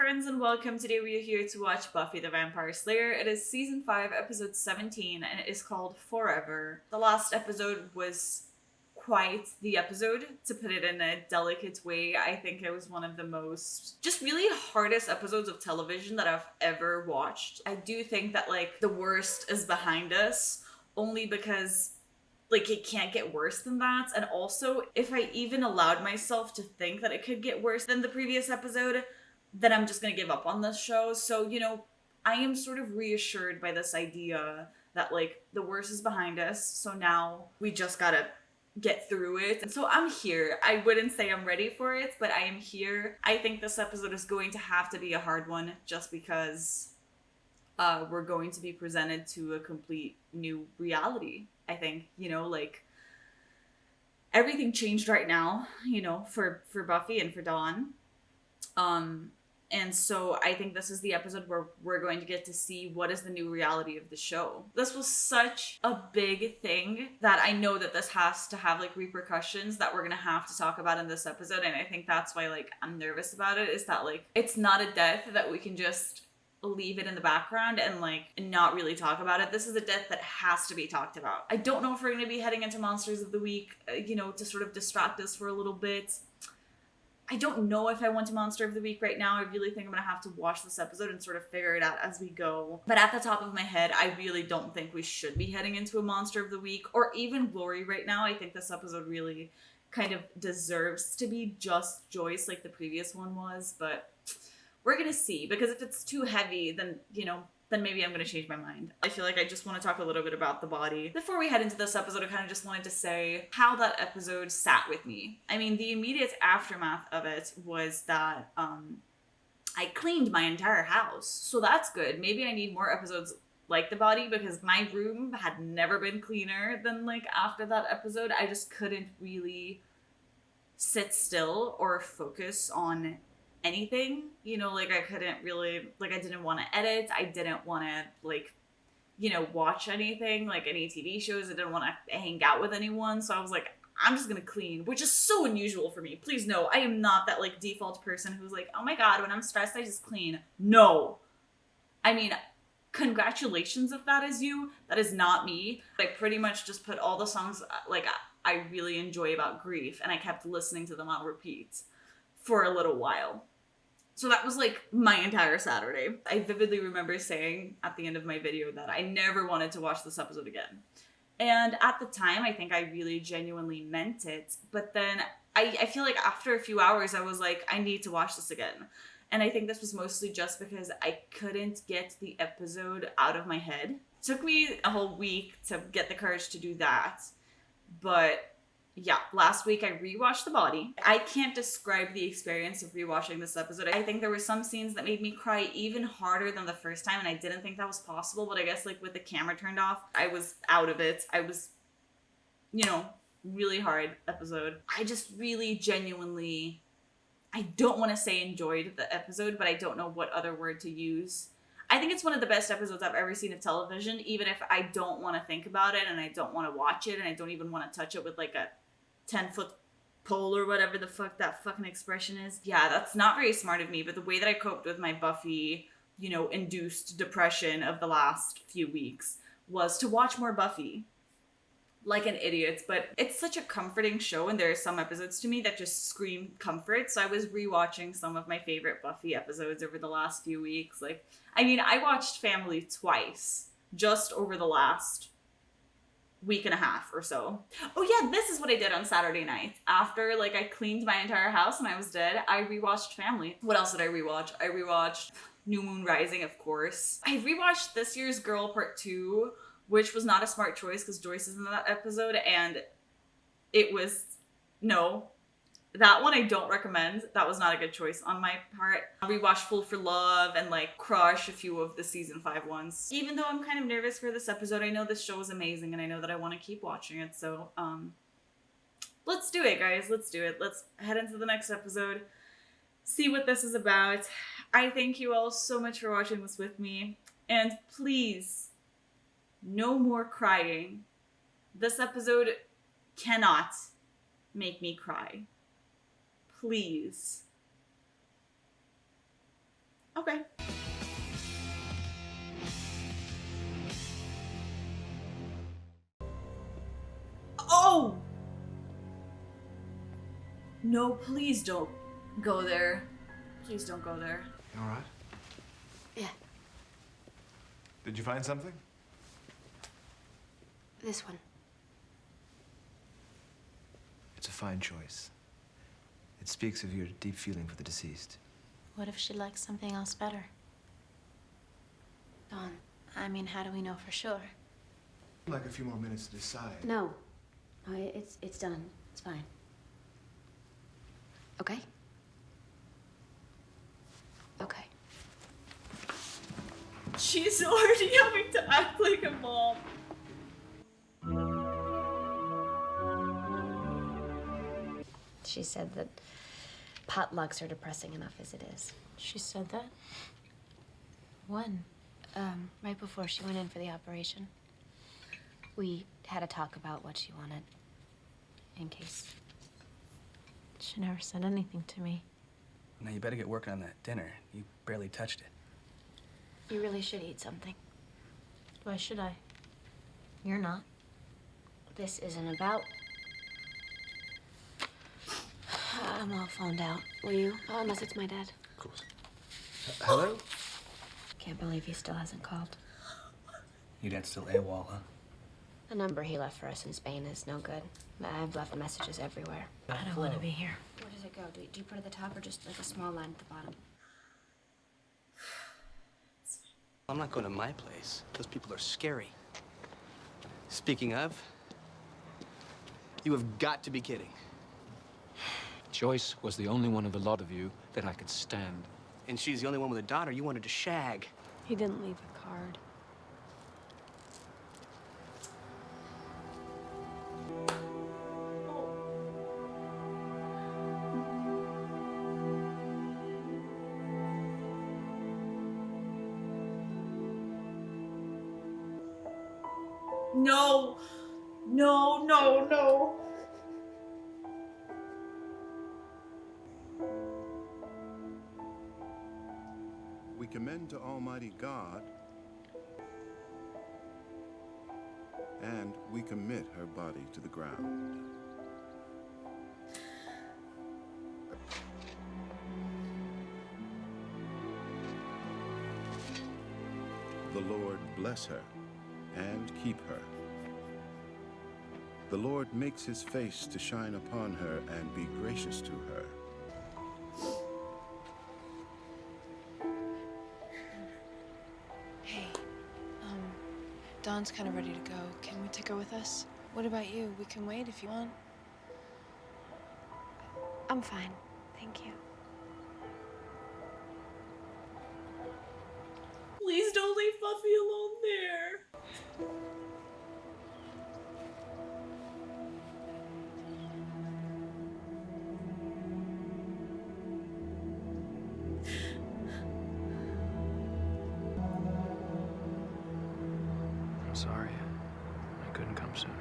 friends, and welcome. Today we are here to watch Buffy the Vampire Slayer. It is season 5, episode 17, and it is called Forever. The last episode was quite the episode, to put it in a delicate way. I think it was one of the most, just really hardest episodes of television that I've ever watched. I do think that, like, the worst is behind us, only because like, it can't get worse than that. And also, if I even allowed myself to think that it could get worse than the previous episode, then I'm just gonna give up on this show. So, I am sort of reassured by this idea that, like, the worst is behind us. So now we just gotta get through it. And so I'm here. I wouldn't say I'm ready for it, but I am here. I think this episode is going to have to be a hard one just because we're going to be presented to a complete new reality. I think, like, everything changed right now, for Buffy and for Dawn. And so I think this is the episode where we're going to get to see what is the new reality of the show. This was such a big thing that I know that this has to have, like, repercussions that we're gonna have to talk about in this episode. And I think that's why, like, I'm nervous about it, is that, like, it's not a death that we can just leave it in the background and, like, not really talk about it. This is a death that has to be talked about. I don't know if we're going to be heading into Monsters of the Week, to sort of distract us for a little bit. I don't know if I want a Monster of the Week right now. I really think I'm going to have to watch this episode and sort of figure it out as we go. But at the top of my head, I really don't think we should be heading into a Monster of the Week or even Glory right now. I think this episode really kind of deserves to be just Joyce like the previous one was, but we're gonna see, because if it's too heavy, then, then maybe I'm gonna change my mind. I feel like I just want to talk a little bit about the body. Before we head into this episode, I kind of just wanted to say how that episode sat with me. I mean, the immediate aftermath of it was that I cleaned my entire house. So that's good. Maybe I need more episodes like the body, because my room had never been cleaner than, like, after that episode. I just couldn't really sit still or focus on anything, like, I couldn't really, like, I didn't want to edit, I didn't want to, like, watch anything, like, any TV shows, I didn't want to hang out with anyone, so I was like, I'm just gonna clean, which is so unusual for me. Please know, I am not that, like, default person who's like, oh my god, when I'm stressed, I just clean. No. I mean, congratulations if that is you. That is not me. I pretty much just put all the songs, like, I really enjoy about grief, and I kept listening to them on repeat for a little while. So that was, like, my entire Saturday. I vividly remember saying at the end of my video that I never wanted to watch this episode again. And at the time, I think I really genuinely meant it. But then I feel like after a few hours, I was like, I need to watch this again. And I think this was mostly just because I couldn't get the episode out of my head. It took me a whole week to get the courage to do that. But yeah, last week I rewatched The Body. I can't describe the experience of rewatching this episode. I think there were some scenes that made me cry even harder than the first time, and I didn't think that was possible, but I guess, like, with the camera turned off, I was out of it. I was, really hard episode. I just really genuinely, I don't want to say enjoyed the episode, but I don't know what other word to use. I think it's one of the best episodes I've ever seen of television, even if I don't want to think about it, and I don't want to watch it, and I don't even want to touch it with, like, a 10-foot pole or whatever the fuck that fucking expression is. Yeah, that's not very smart of me, but the way that I coped with my Buffy, induced depression of the last few weeks was to watch more Buffy. Like an idiot, but it's such a comforting show, and there are some episodes to me that just scream comfort, so I was rewatching some of my favorite Buffy episodes over the last few weeks. Like, I mean, I watched Family twice, just over the last week and a half or so. Oh yeah, this is what I did on Saturday night. After, like, I cleaned my entire house and I was dead, I rewatched Family. What else did I rewatch? I rewatched New Moon Rising, of course. I rewatched this year's Girl Part 2, which was not a smart choice because Joyce is in that episode, and it was, no. That one I don't recommend. That was not a good choice on my part. I rewatched Fool for Love and, like, Crush, a few of the season 5 ones. Even though I'm kind of nervous for this episode, I know this show is amazing and I know that I want to keep watching it, so, let's do it, guys. Let's do it. Let's head into the next episode, see what this is about. I thank you all so much for watching this with me, and please, no more crying. This episode cannot make me cry. Please. No, please don't go there. Please don't go there. You all right? Yeah, Did you find something? this one. It's a fine choice. It speaks of your deep feeling for the deceased. What if she likes something else better? Dawn. I mean, how do we know for sure? Like a few more minutes to decide. No. No, it's done. It's fine. Okay? Okay. She's already having to act like a mom. She said that potlucks are depressing enough as it is. She said that? When? Right before she went in for the operation. We had a talk about what she wanted. In case. She never said anything to me. Now you better get working on that dinner. You barely touched it. You really should eat something. Why should I? You're not. This isn't about... I'm all phoned out. Will you? Oh, unless it's my dad. Of course. Hello? Can't believe he still hasn't called. Your dad's still AWOL, huh? The number he left for us in Spain is no good. I've left messages everywhere. I don't want to be here. Where does it go? Do you put it at the top or just like a small line at the bottom? I'm not going to my place. Those people are scary. Speaking of, you have got to be kidding. Joyce was the only one of the lot of you that I could stand. And she's the only one with a daughter you wanted to shag. He didn't leave a card. No. No, no, no. We commend to Almighty God, and we commit her body to the ground. The Lord bless her and keep her. The Lord makes his face to shine upon her and be gracious to her. Hey, Dawn's kind of ready to go. Can we take her with us? What about you? We can wait if you want. I'm fine. Thank you. Please don't leave Buffy alone there. I'm sorry. I couldn't come sooner.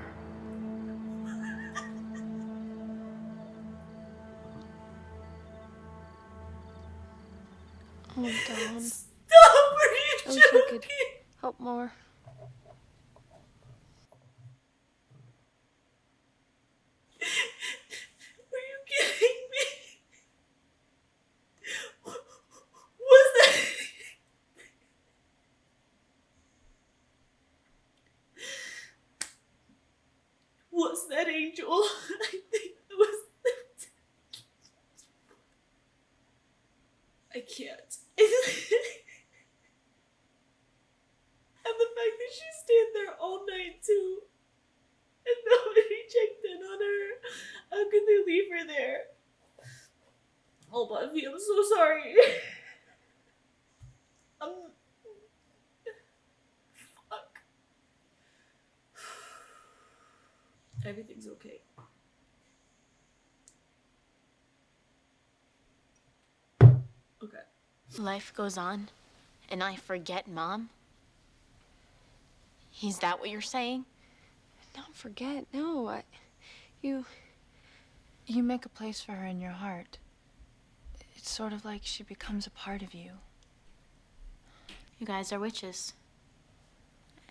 Oh, Dawn. Stop, are I you wish I could joking? help more. Are you kidding me? Was that... Was that Angel? I think that was... I can't. And the fact that she stayed there all night too. And nobody checked in on her. How could they leave her there? Oh, Buffy, I'm so sorry. Fuck. Everything's okay. Okay. Life goes on, and I forget Mom? Is that what you're saying? Don't forget. No, you make a place for her in your heart. It's sort of like she becomes a part of you. You guys are witches.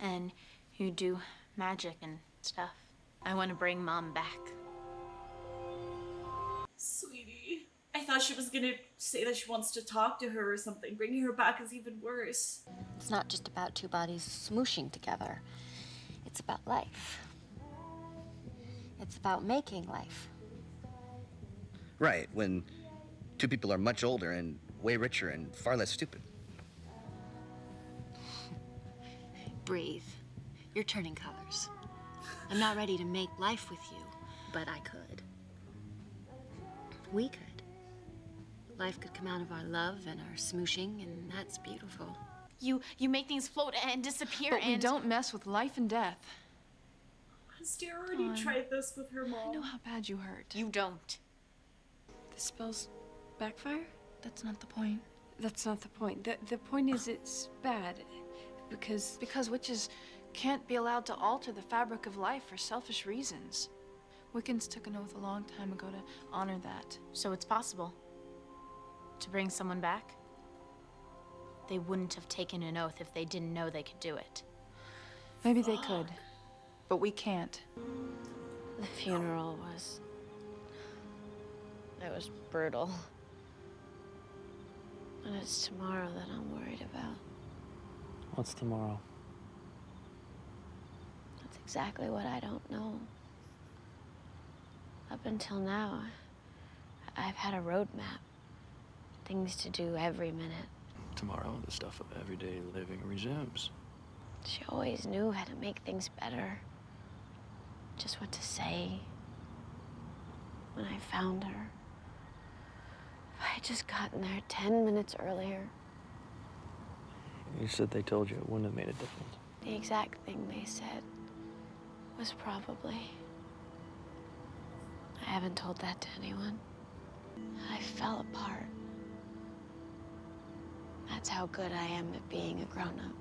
And you do magic and stuff. I want to bring Mom back. Sweet. I thought she was gonna say that she wants to talk to her or something. Bringing her back is even worse. It's not just about two bodies smooshing together. It's about life. It's about making life. Right, when two people are much older and way richer and far less stupid. Breathe. You're turning colors. I'm not ready to make life with you, but I could. We could. Life could come out of our love and our smooshing, and that's beautiful. You make things float and disappear, But we and don't mess with life and death. Has Dear already tried this with her mom? I know how bad you hurt. you don't. The spells backfire? That's not the point. That's not the point. The point is it's bad. Because witches can't be allowed to alter the fabric of life for selfish reasons. Wiccans took an oath a long time ago to honor that. So it's possible to bring someone back? They wouldn't have taken an oath if they didn't know they could do it. Maybe they could, but we can't. The funeral was... it was brutal. And it's tomorrow that I'm worried about. What's tomorrow? That's exactly what I don't know. Up until now, I've had a roadmap. Things to do every minute. Tomorrow, the stuff of everyday living resumes. She always knew how to make things better. Just what to say. When I found her, if I had just gotten there 10 minutes earlier, You said they told you it wouldn't have made a difference. the exact thing they said was probably... I haven't told that to anyone. I fell apart. That's how good I am at being a grown-up.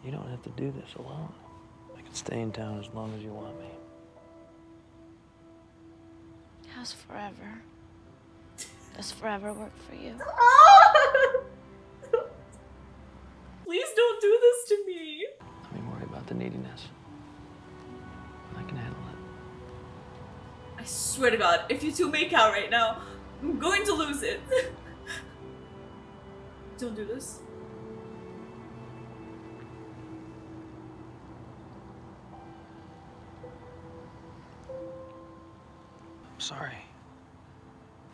You don't have to do this alone. I can stay in town as long as you want me. How's forever? Does forever work for you? Please don't do this to me. Don't be worried about the neediness. I can handle it. I swear to God, if you two make out right now, I'm going to lose it. Don't do this. I'm sorry.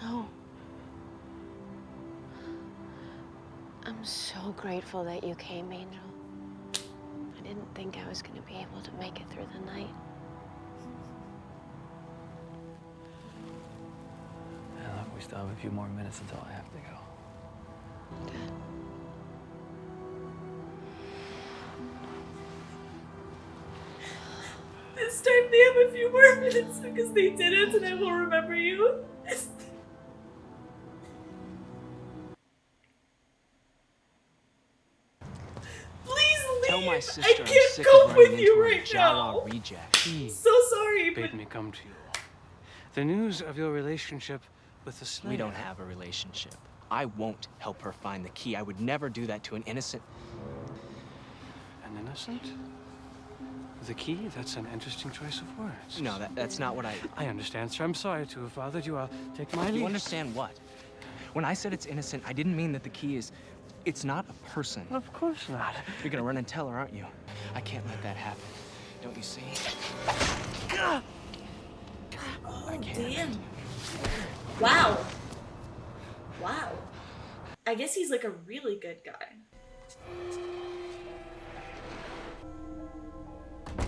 No. I'm so grateful that you came, Angel. I didn't think I was gonna be able to make it through the night. Yeah, look, we still have a few more minutes until I have to go. Good. This time they have a few more minutes because they did it and I will remember you. Please leave. Tell my sister I I'm can't sick cope of with running you into a right Jawa now. reject. So sorry, but Bade me come to you. The news of your relationship with the Slayer. We don't have a relationship. I won't help her find the key. I would never do that to an innocent... An innocent? The key? That's an interesting choice of words. No, that's not what I... I understand, sir. I'm sorry to have bothered you. I'll take my leave. You understand what? When I said it's innocent, I didn't mean that the key is... It's not a person. Of course not. You're gonna run and tell her, aren't you? I can't let that happen. Don't you see? oh damn! Wow. Wow. I guess he's like a really good guy.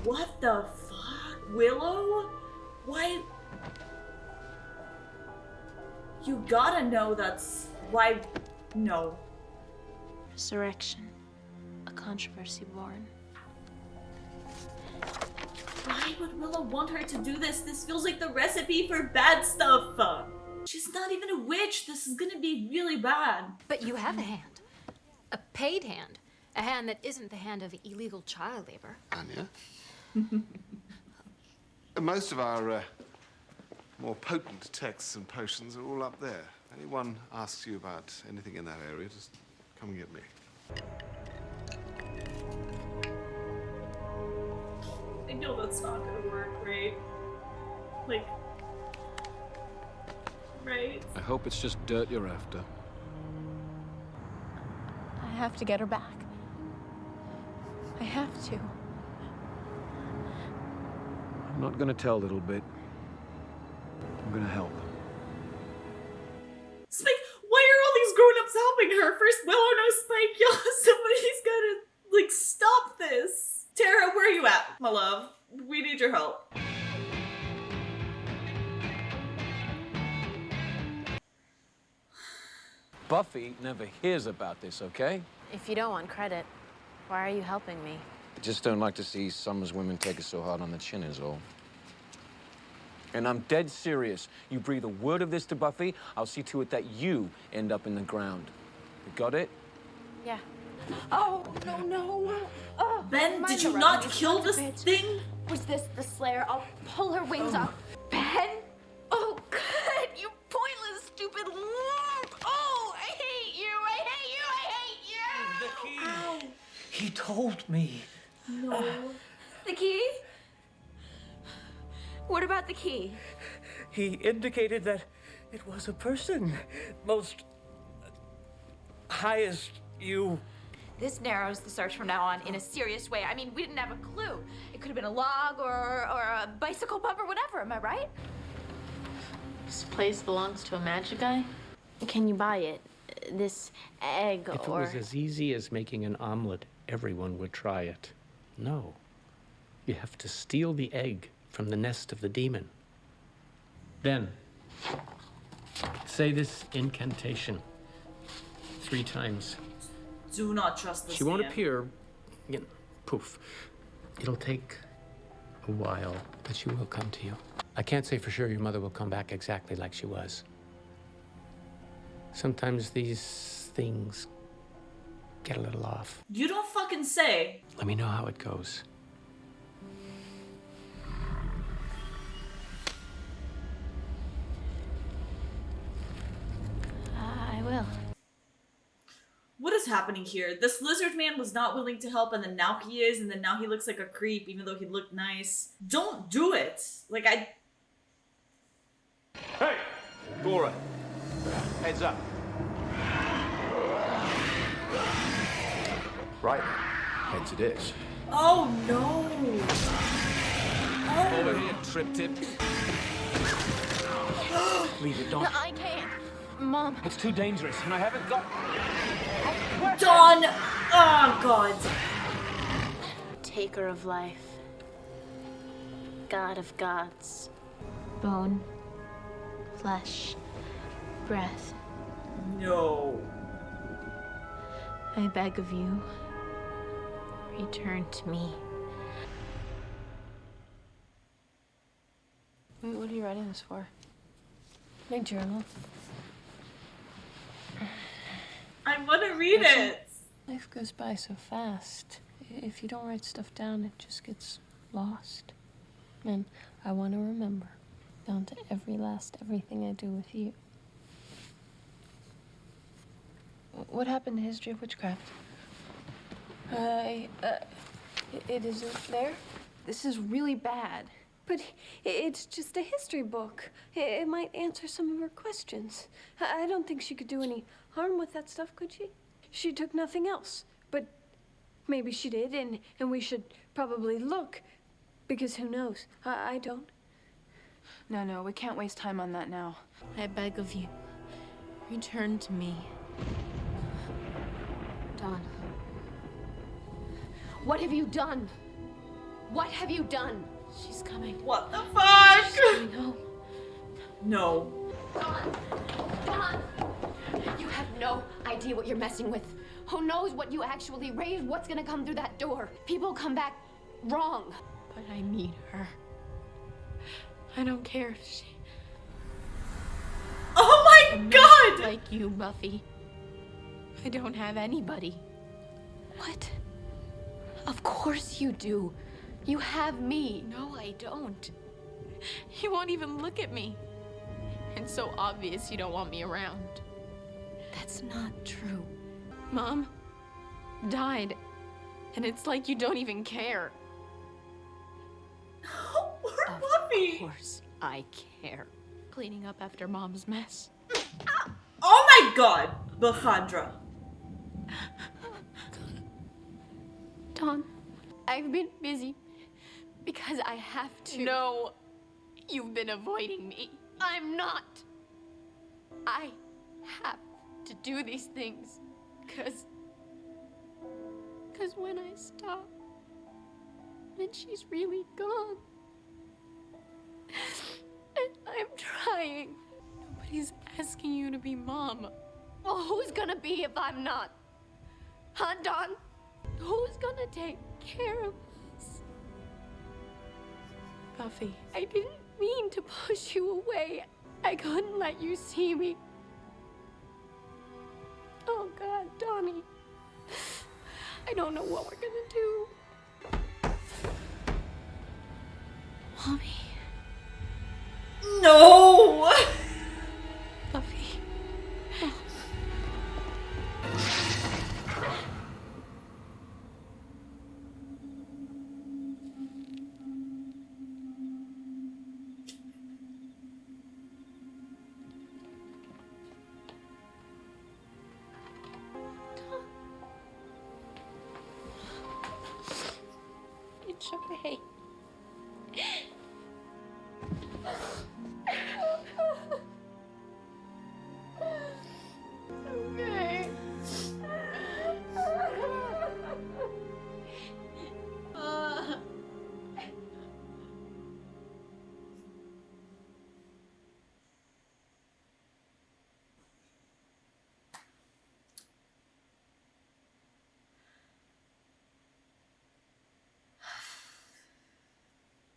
What the fuck? Willow? Why? You gotta know that's why. No. Resurrection. A controversy born. Why would Willow want her to do this? This feels like the recipe for bad stuff. She's not even a witch. This is gonna be really bad. But you have a hand. A paid hand. A hand that isn't the hand of illegal child labor. Anya? Most of our more potent texts and potions are all up there. Anyone asks you about anything in that area, just come and get me. I know that's not gonna work, right? Like, Right? I hope it's just dirt you're after. I have to get her back. I have to. I'm not gonna tell, little bit. I'm gonna help. Spike, why are all these grown-ups helping her? First Willow, no Spike. Y'all, somebody's gotta, like, stop this. Tara, where are you at, my love? We need your help. Buffy never hears about this, okay? If you don't want credit, why are you helping me? I just don't like to see Summer's women take it so hard on the chin is all. And I'm dead serious. You breathe a word of this to Buffy, I'll see to it that you end up in the ground. You got it? Yeah. Oh, no. Oh, Ben, did you not kill this thing? Was this the Slayer? I'll pull her wings off. Ben? Oh, God, you pointless, stupid lump! Oh, I hate you! The key. Ow. He told me. No. The key? What about the key? He indicated that it was a person. Most highest you. This narrows the search from now on in a serious way. I mean, we didn't have a clue. It could have been a log or a bicycle bump or whatever, am I right? This place belongs to a magic guy? Can you buy it? This egg If it or... was as easy as making an omelet, everyone would try it. No. You have to steal the egg from the nest of the demon. Then, say this incantation 3 times. Do not trust this She won't man. appear, poof. It'll take a while, but she will come to you. I can't say for sure your mother will come back exactly like she was. Sometimes these things get a little off. You don't fucking say. Let me know how it goes. I will. What is happening here? This lizard man was not willing to help, and then now he is, and then now he looks like a creep, even though he looked nice. Don't do it. Like, Hey! Bora. Heads up. Right. Heads it is. Oh no! Oh. Over here, trip tip. Leave it, don't. No, I can't. Mom. It's too dangerous, and I haven't got... Dawn! Oh god. Taker of life. God of gods. Bone. Flesh. Breath. No. I beg of you, return to me. Wait, what are you writing this for? My journal. I want to read it. Life goes by so fast. If you don't write stuff down, it just gets lost. And I want to remember, down to everything I do with you. What happened to History of Witchcraft? It isn't there? This is really bad. But it's just a history book. It might answer some of her questions. I don't think she could do any harm with that stuff, could she? She took nothing else. But maybe she did, and we should probably look. Because who knows? I don't. No, we can't waste time on that now. I beg of you, return to me. Dawn. What have you done? What have you done? She's coming. What the fuck? She's coming home. No. Dawn! You have no idea what you're messing with. Who knows what you actually raised? What's gonna come through that door? People come back wrong. But I need her. I don't care if she... Oh my I'm god! not like you, Buffy. I don't have anybody. What? Of course you do. You have me. No, I don't. You won't even look at me. It's so obvious you don't want me around. That's not true. Mom died, and it's like you don't even care. Poor Buffy. Of course I care. cleaning up after Mom's mess. Oh my god, Buffandra. Dawn, I've been busy because I have to. No, you've been avoiding me. I'm not. I have to do these things because when I stop, then she's really gone. And I'm trying. Nobody's asking you to be Mom. Well, who's gonna be if I'm not? Huh, Dawn? Who's gonna take care of us? Buffy. I didn't mean to push you away. I couldn't let you see me. Oh God, Donnie. I don't know what we're gonna do. Mommy. No! Buffy. It's okay. Okay.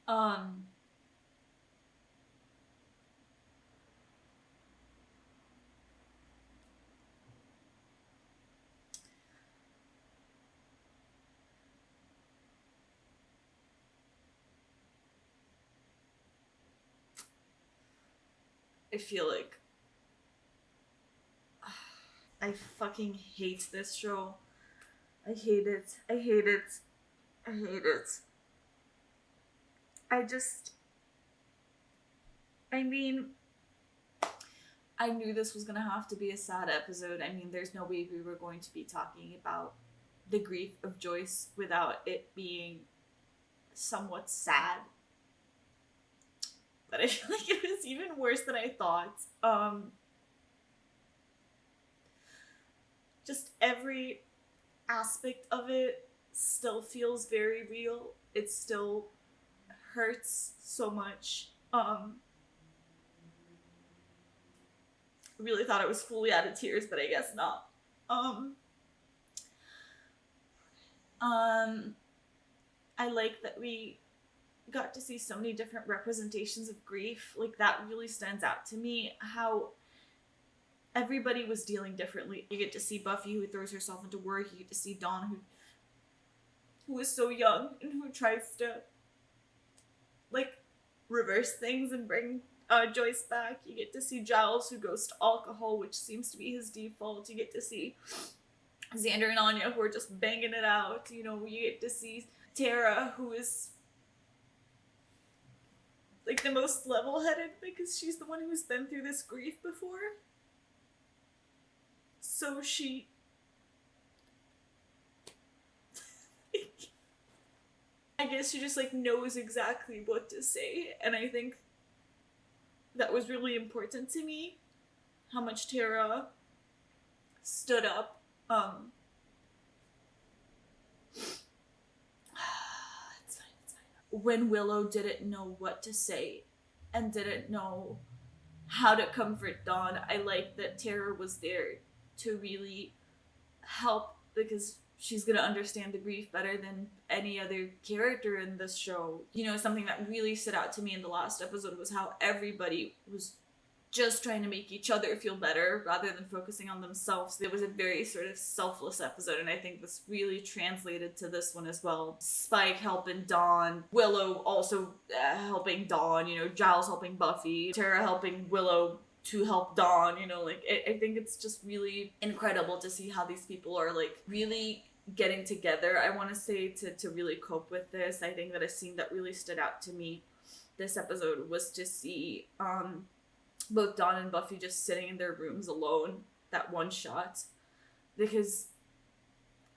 Um, I feel like I fucking hate this show. I hate it. I hate it. I hate it. I mean, I knew this was gonna have to be a sad episode. I mean, there's no way we were going to be talking about the grief of Joyce without it being somewhat sad. But I feel like it was even worse than I thought. Just every aspect of it still feels very real. It still hurts so much. Really thought I was fully out of tears, but I guess not. I like that we got to see so many different representations of grief. Like, that really stands out to me, how everybody was dealing differently. You get to see Buffy, who throws herself into work. You get to see Dawn, who is so young and who tries to, like, reverse things and bring Joyce back. You get to see Giles, who goes to alcohol, which seems to be his default. You get to see Xander and Anya, who are just banging it out. You know, you get to see Tara, who is like the most level-headed because she's the one who's been through this grief before. So she I guess she just like knows exactly what to say, and I think that was really important to me, how much Tara stood up. It's fine. When Willow didn't know what to say and didn't know how to comfort Dawn, I like that Tara was there to really help, because she's gonna understand the grief better than any other character in this show. You know, something that really stood out to me in the last episode was how everybody was just trying to make each other feel better rather than focusing on themselves. It was a very sort of selfless episode, and I think this really translated to this one as well. Spike helping Dawn, Willow also helping Dawn, you know, Giles helping Buffy, Tara helping Willow to help Dawn, you know, like, I think it's just really incredible to see how these people are, like, really getting together. I want to say to really cope with this, I think that a scene that really stood out to me this episode was to see both Dawn and Buffy just sitting in their rooms alone, that one shot, because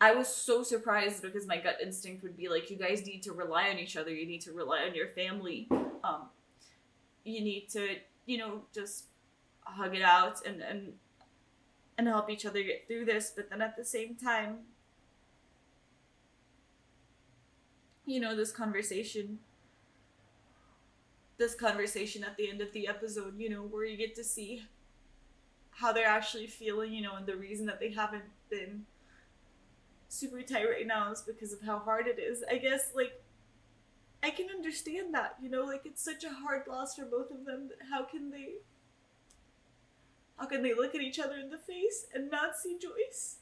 I was so surprised, because my gut instinct would be like, you guys need to rely on each other, you need to rely on your family, you need to, you know, just hug it out and help each other get through this. But then at the same time, you know, this conversation at the end of the episode, you know, where you get to see how they're actually feeling, you know, and the reason that they haven't been super tight right now is because of how hard it is. I guess, like, I can understand that, you know, like, it's such a hard loss for both of them. How can they look at each other in the face and not see Joyce?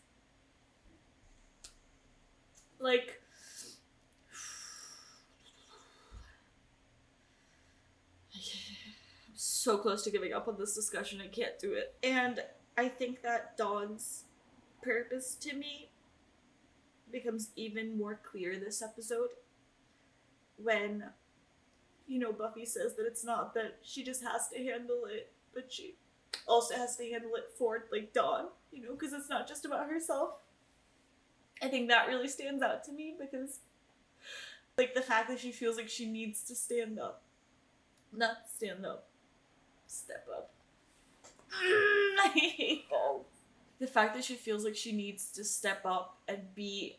Like, I'm so close to giving up on this discussion. I can't do it. And I think that Dawn's purpose to me becomes even more clear this episode when, you know, Buffy says that it's not that she just has to handle it, but she also has to handle it for, like, Dawn, you know, because it's not just about herself. I think that really stands out to me, because, like, the fact that she feels like she needs to stand up. Not stand up. Step up. I hate both. The fact that she feels like she needs to step up and be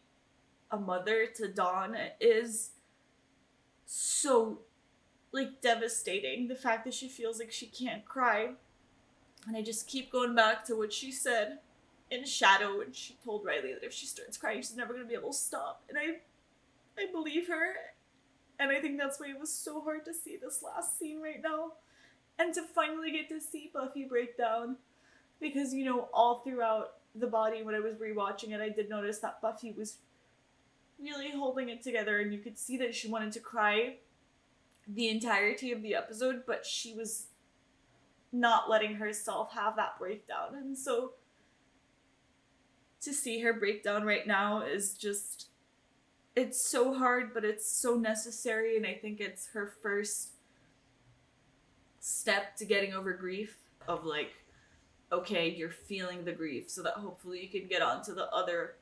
a mother to Dawn is so, like, devastating. The fact that she feels like she can't cry. And I just keep going back to what she said in Shadow when she told Riley that if she starts crying, she's never going to be able to stop. And I believe her. And I think that's why it was so hard to see this last scene right now. And to finally get to see Buffy break down. Because, you know, all throughout the body when I was rewatching it, I did notice that Buffy was really holding it together. And you could see that she wanted to cry the entirety of the episode, but she was not letting herself have that breakdown. And so to see her break down right now is just, it's so hard, but it's so necessary. And I think it's her first step to getting over grief, of like, okay, you're feeling the grief so that hopefully you can get on to the other,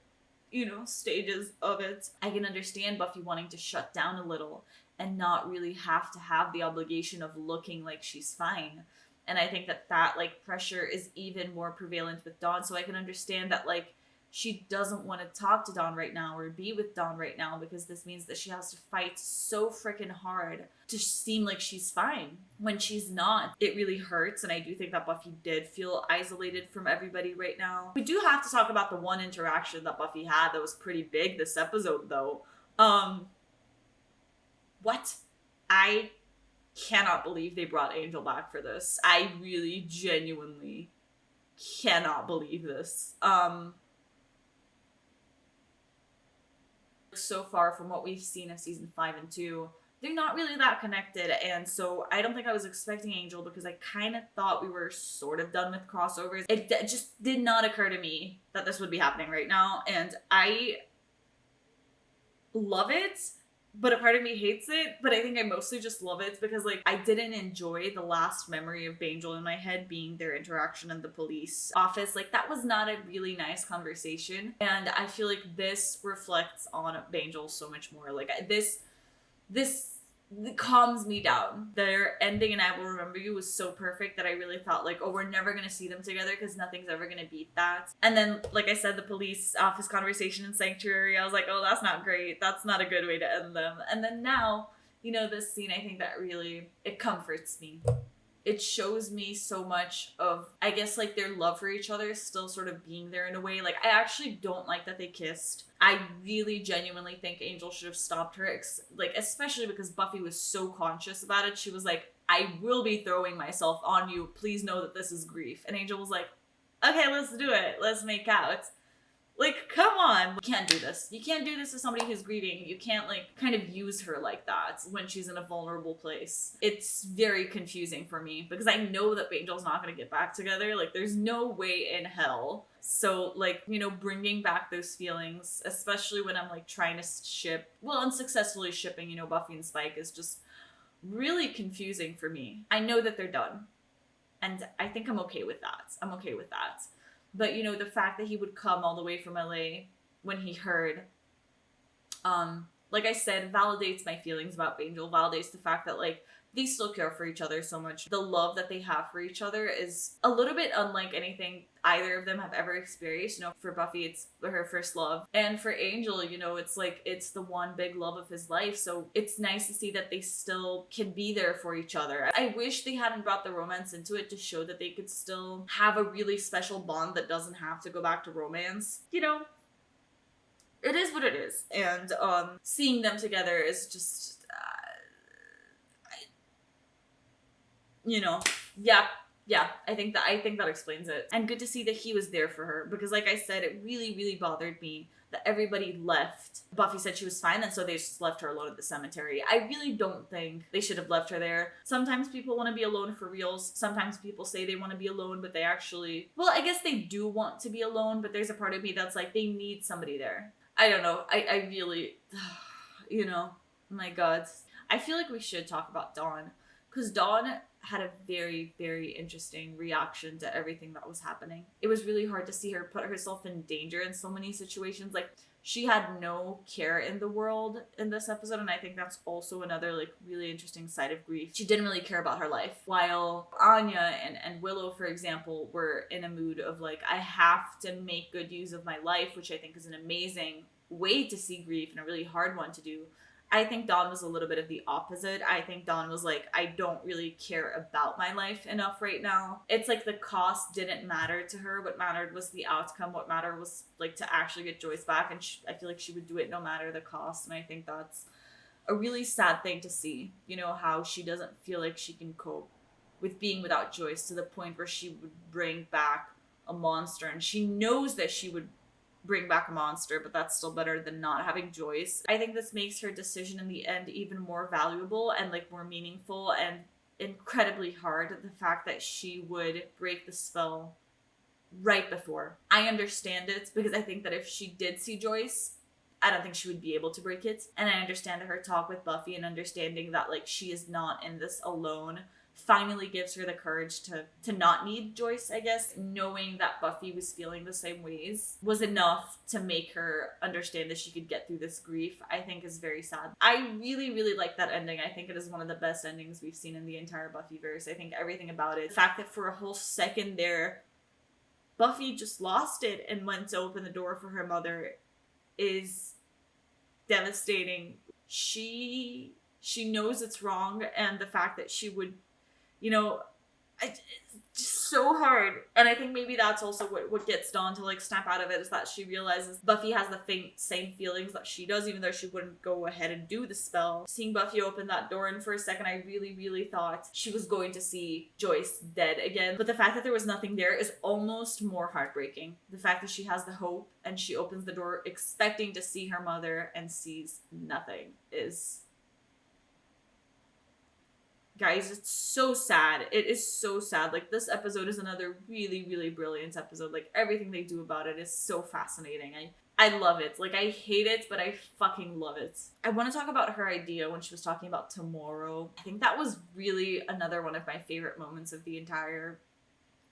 you know, stages of it. I can understand Buffy wanting to shut down a little and not really have to have the obligation of looking like she's fine. And I think that like pressure is even more prevalent with Dawn. So I can understand that, like, she doesn't want to talk to Dawn right now or be with Dawn right now, because this means that she has to fight so freaking hard to seem like she's fine when she's not. It really hurts, and I do think that Buffy did feel isolated from everybody right now. We do have to talk about the one interaction that Buffy had that was pretty big this episode, though. What? I cannot believe they brought Angel back for this. I really genuinely cannot believe this. So far from what we've seen of season 5 and 2, they're not really that connected, and so I don't think I was expecting Angel, because I kind of thought we were sort of done with crossovers. It just did not occur to me that this would be happening right now, and I love it, but a part of me hates it. But I think I mostly just love it because, like, I didn't enjoy the last memory of Angel in my head being their interaction in the police office. Like, that was not a really nice conversation, and I feel like this reflects on Angel so much more. Like, this calms me down. Their ending in I Will Remember You was so perfect that I really thought, like, oh, we're never gonna see them together because nothing's ever gonna beat that. And then, like I said, the police office conversation in Sanctuary, I was like, oh, that's not great. That's not a good way to end them. And then now, you know, this scene, I think that really, it comforts me. It shows me so much of, I guess, like, their love for each other still sort of being there in a way. Like, I actually don't like that they kissed. I really genuinely think Angel should have stopped her, like, especially because Buffy was so conscious about it. She was like, I will be throwing myself on you. Please know that this is grief. And Angel was like, okay, let's do it. Let's make out. Like, come on. You can't do this. You can't do this to somebody who's grieving. You can't, like, kind of use her like that when she's in a vulnerable place. It's very confusing for me because I know that Angel's not going to get back together. Like, there's no way in hell. So, like, you know, bringing back those feelings, especially when I'm, like, trying to ship, well, unsuccessfully shipping, you know, Buffy and Spike, is just really confusing for me. I know that they're done. And I think I'm okay with that. I'm okay with that. But, you know, the fact that he would come all the way from LA when he heard, like I said, validates my feelings about Angel, validates the fact that, like, they still care for each other so much. The love that they have for each other is a little bit unlike anything either of them have ever experienced. You know, for Buffy, it's her first love. And for Angel, you know, it's like, it's the one big love of his life. So it's nice to see that they still can be there for each other. I wish they hadn't brought the romance into it to show that they could still have a really special bond that doesn't have to go back to romance. You know, it is what it is. And seeing them together is just... you know, yeah, I think that explains it. And good to see that he was there for her, because like I said, it really, really bothered me that everybody left. Buffy said she was fine, and so they just left her alone at the cemetery. I really don't think they should have left her there. Sometimes people want to be alone for reals. Sometimes people say they want to be alone, but they actually... well, I guess they do want to be alone, but there's a part of me that's like, they need somebody there. I don't know. I really... you know, my God. I feel like we should talk about Dawn, because Dawn had a very, very interesting reaction to everything that was happening. It was really hard to see her put herself in danger in so many situations. Like, she had no care in the world in this episode, and I think that's also another, like, really interesting side of grief. She didn't really care about her life. While Anya and Willow, for example, were in a mood of, like, I have to make good use of my life, which I think is an amazing way to see grief and a really hard one to do. I think Dawn was a little bit of the opposite. I think Dawn was like, I don't really care about my life enough right now. It's like the cost didn't matter to her. What mattered was the outcome. What mattered was, like, to actually get Joyce back. And I feel like she would do it no matter the cost. And I think that's a really sad thing to see. You know, how she doesn't feel like she can cope with being without Joyce, to the point where she would bring back a monster. And she knows that she would bring back a monster, but that's still better than not having Joyce. I think this makes her decision in the end even more valuable and, like, more meaningful and incredibly hard. The fact that she would break the spell right before. I understand it, because I think that if she did see Joyce, I don't think she would be able to break it. And I understand her talk with Buffy and understanding that, like, she is not in this alone finally gives her the courage to not need Joyce, I guess. Knowing that Buffy was feeling the same ways was enough to make her understand that she could get through this grief, I think is very sad. I really, really like that ending. I think it is one of the best endings we've seen in the entire Buffyverse. I think everything about it, the fact that for a whole second there, Buffy just lost it and went to open the door for her mother, is devastating. She knows it's wrong, and the fact that she would, you know, it's just so hard. And I think maybe that's also what gets Dawn to, like, snap out of it, is that she realizes Buffy has the same feelings that she does, even though she wouldn't go ahead and do the spell. Seeing Buffy open that door, and for a second I really, really thought she was going to see Joyce dead again. But the fact that there was nothing there is almost more heartbreaking. The fact that she has the hope and she opens the door expecting to see her mother and sees nothing is... guys, it's so sad. It is so sad. Like, this episode is another really, really brilliant episode. Like, everything they do about it is so fascinating. I love it. Like, I hate it, but I fucking love it. I want to talk about her idea when she was talking about tomorrow. I think that was really another one of my favorite moments of the entire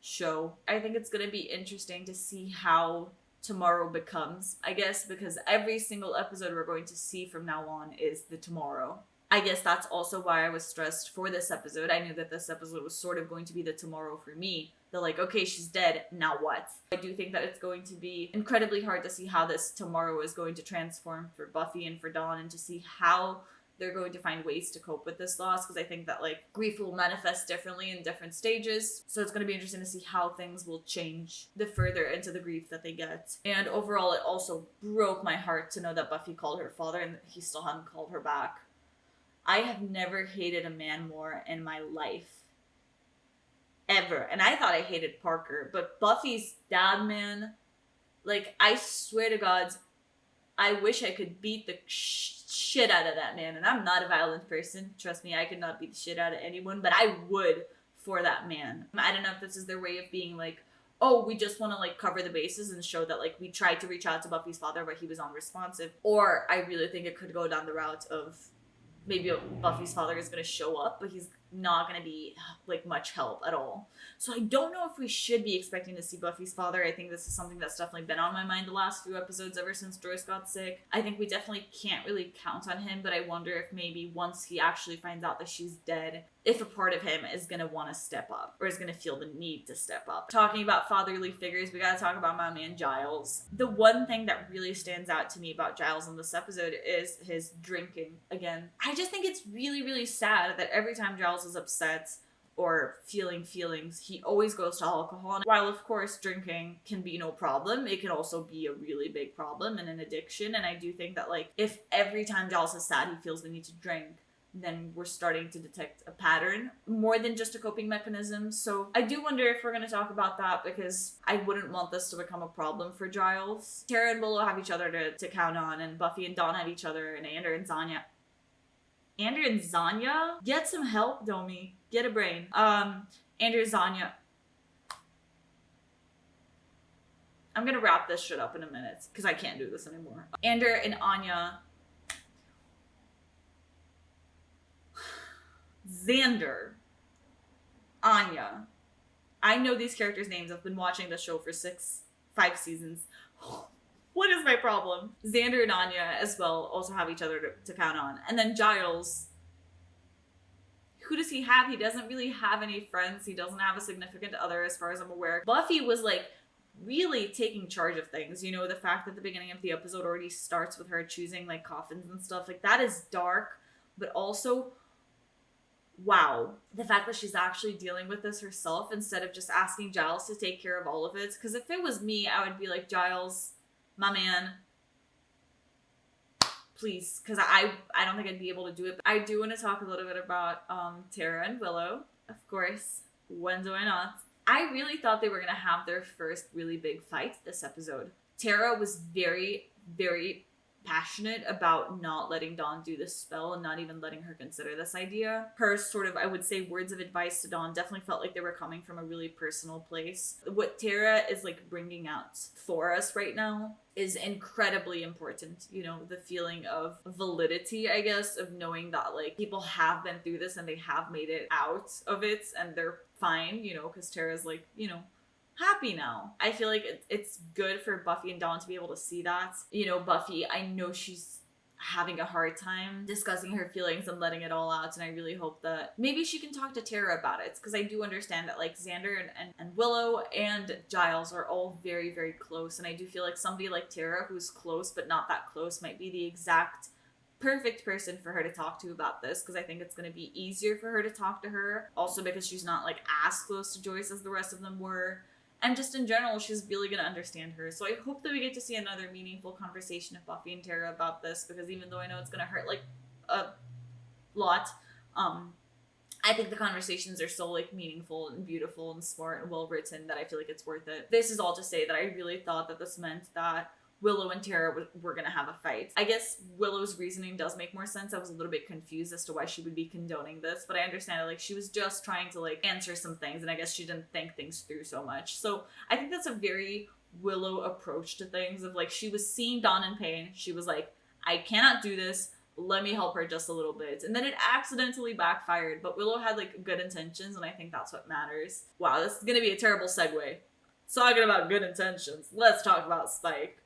show. I think it's going to be interesting to see how tomorrow becomes, I guess, because every single episode we're going to see from now on is the tomorrow. I guess that's also why I was stressed for this episode. I knew that this episode was sort of going to be the tomorrow for me. They're like, okay, she's dead, now what? I do think that it's going to be incredibly hard to see how this tomorrow is going to transform for Buffy and for Dawn, and to see how they're going to find ways to cope with this loss, because I think that, like, grief will manifest differently in different stages. So it's going to be interesting to see how things will change the further into the grief that they get. And overall, it also broke my heart to know that Buffy called her father and he still hadn't called her back. I have never hated a man more in my life. Ever. And I thought I hated Parker. But Buffy's dad, man, like, I swear to God, I wish I could beat the shit out of that man. And I'm not a violent person. Trust me, I could not beat the shit out of anyone. But I would for that man. I don't know if this is their way of being like, oh, we just want to, like, cover the bases and show that, like, we tried to reach out to Buffy's father, but he was unresponsive. Or I really think it could go down the route of maybe Buffy's father is going to show up, but he's not gonna be like much help at all. So I don't know if we should be expecting to see Buffy's father. I think this is something that's definitely been on my mind the last few episodes ever since Joyce got sick. I think we definitely can't really count on him, but I wonder if maybe once he actually finds out that she's dead, if a part of him is gonna want to step up or is gonna feel the need to step up. Talking about fatherly figures, we gotta talk about my man Giles. The one thing that really stands out to me about Giles in this episode is his drinking again. I just think it's really, really sad that every time Giles is upset or feeling feelings, he always goes to alcohol. And while of course drinking can be no problem, it can also be a really big problem and an addiction. And I do think that like if every time Giles is sad he feels the need to drink, then we're starting to detect a pattern more than just a coping mechanism. So I do wonder if we're going to talk about that, because I wouldn't want this to become a problem for Giles. Tara and Willow have each other to count on, and Buffy and Dawn have each other, and Andrew and Zanya. Andrew and Zanya? Get some help, Domi. Get a brain. Andrew, Zanya. I'm gonna wrap this shit up in a minute, because I can't do this anymore. Andrew and Anya. Xander. Anya. I know these characters' names. I've been watching this show for 5 seasons. What is my problem? Xander and Anya as well also have each other to count on. And then Giles. Who does he have? He doesn't really have any friends. He doesn't have a significant other as far as I'm aware. Buffy was like really taking charge of things. You know, the fact that the beginning of the episode already starts with her choosing like coffins and stuff. Like that is dark, but also wow, the fact that she's actually dealing with this herself instead of just asking Giles to take care of all of it. Because if it was me, I would be like, Giles, my man, please, because I don't think I'd be able to do it. But I do want to talk a little bit about Tara and Willow, of course. When do I not? I really thought they were going to have their first really big fight this episode. Tara was very, very passionate about not letting Dawn do this spell and not even letting her consider this idea. Her sort of, I would say, words of advice to Dawn definitely felt like they were coming from a really personal place. What Tara is like bringing out for us right now is incredibly important. You know, the feeling of validity, I guess, of knowing that like people have been through this and they have made it out of it and they're fine, you know, because Tara's like, you know, happy now. I feel like it's good for Buffy and Dawn to be able to see that. You know, Buffy, I know she's having a hard time discussing her feelings and letting it all out, and I really hope that maybe she can talk to Tara about it, because I do understand that like Xander and Willow and Giles are all very, very close, and I do feel like somebody like Tara who's close but not that close might be the exact perfect person for her to talk to about this, because I think it's going to be easier for her to talk to her, also because she's not like as close to Joyce as the rest of them were. And just in general, she's really going to understand her. So I hope that we get to see another meaningful conversation of Buffy and Tara about this, because even though I know it's going to hurt like a lot, I think the conversations are so like meaningful and beautiful and smart and well written that I feel like it's worth it. This is all to say that I really thought that this meant that Willow and Tara were going to have a fight. I guess Willow's reasoning does make more sense. I was a little bit confused as to why she would be condoning this, but I understand it. Like, she was just trying to, like, answer some things, and I guess she didn't think things through so much. So I think that's a very Willow approach to things of, like, she was seeing Dawn in pain. She was like, I cannot do this. Let me help her just a little bit. And then it accidentally backfired, but Willow had, like, good intentions, and I think that's what matters. Wow, this is going to be a terrible segue. Talking about good intentions, let's talk about Spike.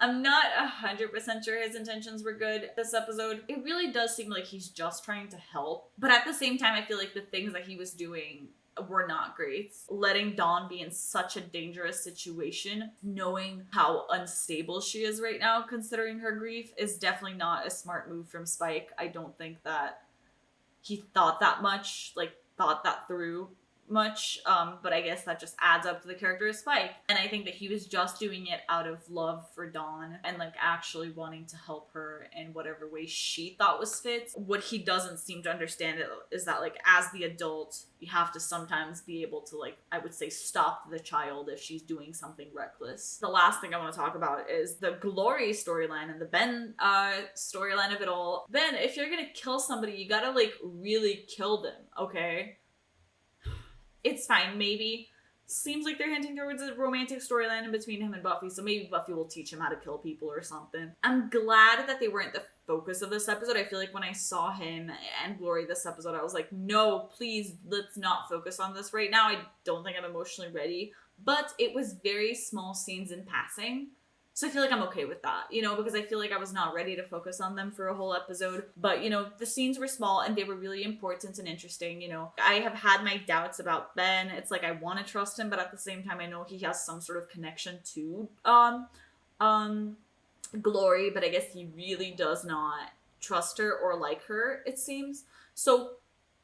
I'm not 100% sure his intentions were good this episode. It really does seem like he's just trying to help. But at the same time, I feel like the things that he was doing were not great. Letting Dawn be in such a dangerous situation, knowing how unstable she is right now, considering her grief, is definitely not a smart move from Spike. I don't think that he thought that through much, but I guess that just adds up to the character of Spike. And I think that he was just doing it out of love for Dawn and like actually wanting to help her in whatever way she thought was fit. What he doesn't seem to understand is that like as the adult, you have to sometimes be able to like, I would say, stop the child if she's doing something reckless. The last thing I want to talk about is the Glory storyline and the Ben storyline of it all. Ben, if you're gonna kill somebody, you gotta like really kill them, okay? It's fine, maybe seems like they're hinting towards a romantic storyline in between him and Buffy, so maybe Buffy will teach him how to kill people or something. I'm glad that they weren't the focus of this episode. I feel like when I saw him and Glory this episode, I was like, no, please, let's not focus on this right now. I don't think I'm emotionally ready. But it was very small scenes in passing. So I feel like I'm okay with that, you know, because I feel like I was not ready to focus on them for a whole episode. But, you know, the scenes were small and they were really important and interesting, you know. I have had my doubts about Ben. It's like I want to trust him, but at the same time I know he has some sort of connection to Glory, but I guess he really does not trust her or like her, it seems. So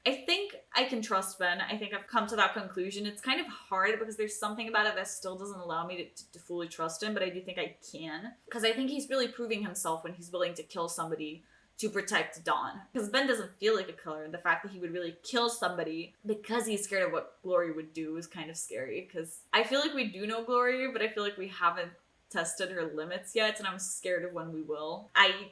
I think I can trust Ben. I think I've come to that conclusion. It's kind of hard because there's something about it that still doesn't allow me to fully trust him, but I do think I can. Because I think he's really proving himself when he's willing to kill somebody to protect Dawn. Because Ben doesn't feel like a killer, and the fact that he would really kill somebody because he's scared of what Glory would do is kind of scary. Because I feel like we do know Glory, but I feel like we haven't tested her limits yet, and I'm scared of when we will. I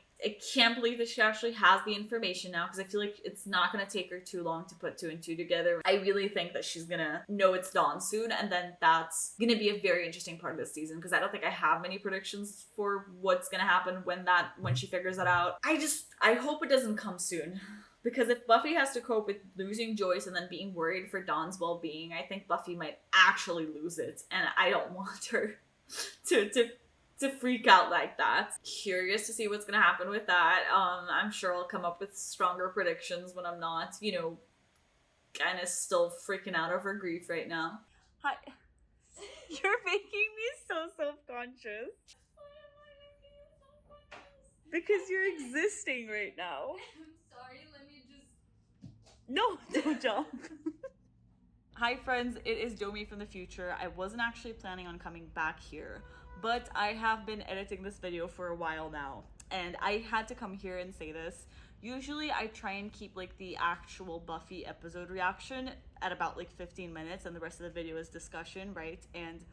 can't believe that she actually has the information now, because I feel like it's not going to take her too long to put 2 and 2 together. I really think that she's going to know it's Dawn soon, and then that's going to be a very interesting part of this season, because I don't think I have many predictions for what's going to happen when she figures that out. I hope it doesn't come soon. Because if Buffy has to cope with losing Joyce and then being worried for Dawn's well-being, I think Buffy might actually lose it, and I don't want her to freak out like that. Curious to see what's gonna happen with that. I'm sure I'll come up with stronger predictions when I'm not, you know, kind of still freaking out over grief right now. Hi. You're making me so self-conscious. Why am I making you self-conscious? Because you're existing right now. I'm sorry, let me just... No, don't jump. Hi friends, it is Domi from the future. I wasn't actually planning on coming back here, but I have been editing this video for a while now, and I had to come here and say this. Usually I try and keep like the actual Buffy episode reaction at about like 15 minutes, and the rest of the video is discussion, right? And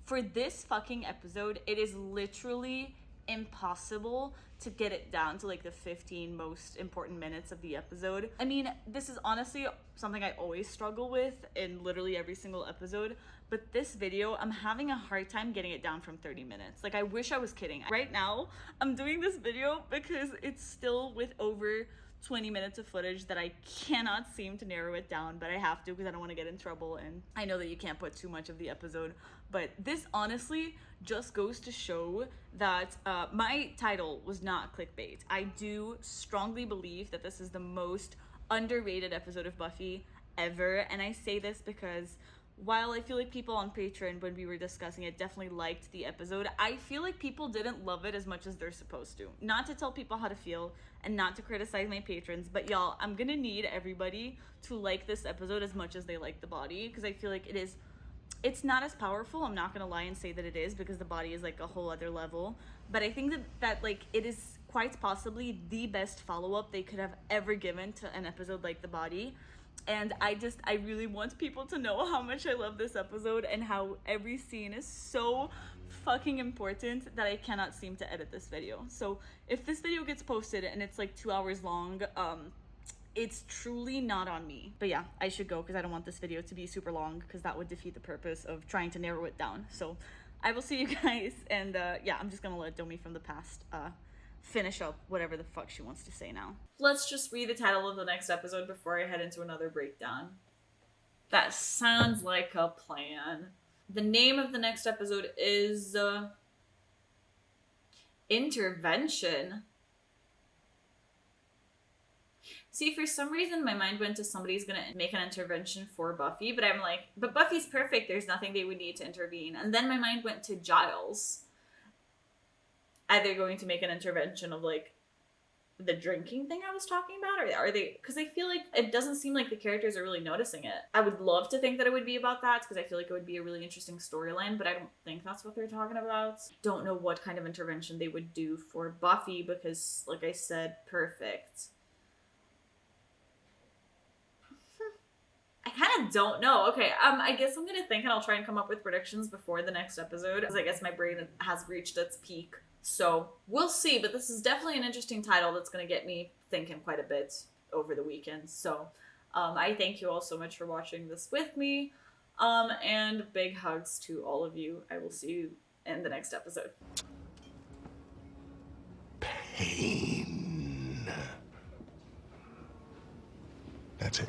for this fucking episode, it is literally impossible to get it down to like the 15 most important minutes of the episode. I mean, this is honestly something I always struggle with in literally every single episode, but this video, I'm having a hard time getting it down from 30 minutes. Like, I wish I was kidding. Right now, I'm doing this video because it's still with over 20 minutes of footage that I cannot seem to narrow it down, but I have to because I don't want to get in trouble, and I know that you can't put too much of the episode. But this honestly just goes to show that my title was not clickbait. I do strongly believe that this is the most underrated episode of Buffy ever, and I say this because while I feel like people on Patreon, when we were discussing it, definitely liked the episode, I feel like people didn't love it as much as they're supposed to. Not to tell people how to feel and not to criticize my patrons, but y'all, I'm gonna need everybody to like this episode as much as they like the body, because I feel like it's not as powerful. I'm not gonna lie and say that it is, because the body is like a whole other level, but I think that like it is quite possibly the best follow-up they could have ever given to an episode like the body. And I really want people to know how much I love this episode and how every scene is so fucking important that I cannot seem to edit this video. So if this video gets posted and it's like 2 hours long, it's truly not on me. But yeah, I should go because I don't want this video to be super long, because that would defeat the purpose of trying to narrow it down. So I will see you guys, and yeah, I'm just gonna let Domi from the past finish up whatever the fuck she wants to say now. Let's just read the title of the next episode before I head into another breakdown. That sounds like a plan. The name of the next episode is Intervention. See, for some reason my mind went to somebody's gonna make an intervention for Buffy, but I'm like, but Buffy's perfect, there's nothing they would need to intervene. And then my mind went to Giles. Are they going to make an intervention of like the drinking thing I was talking about? Or are they, because I feel like it doesn't seem like the characters are really noticing it. I would love to think that it would be about that, because I feel like it would be a really interesting storyline, but I don't think that's what they're talking about. Don't know what kind of intervention they would do for Buffy, because like I said, perfect. I kind of don't know. Okay, I guess I'm gonna think and I'll try and come up with predictions before the next episode, because I guess my brain has reached its peak. So we'll see, but this is definitely an interesting title that's going to get me thinking quite a bit over the weekend. So I thank you all so much for watching this with me. And big hugs to all of you. I will see you in the next episode. Pain. That's it.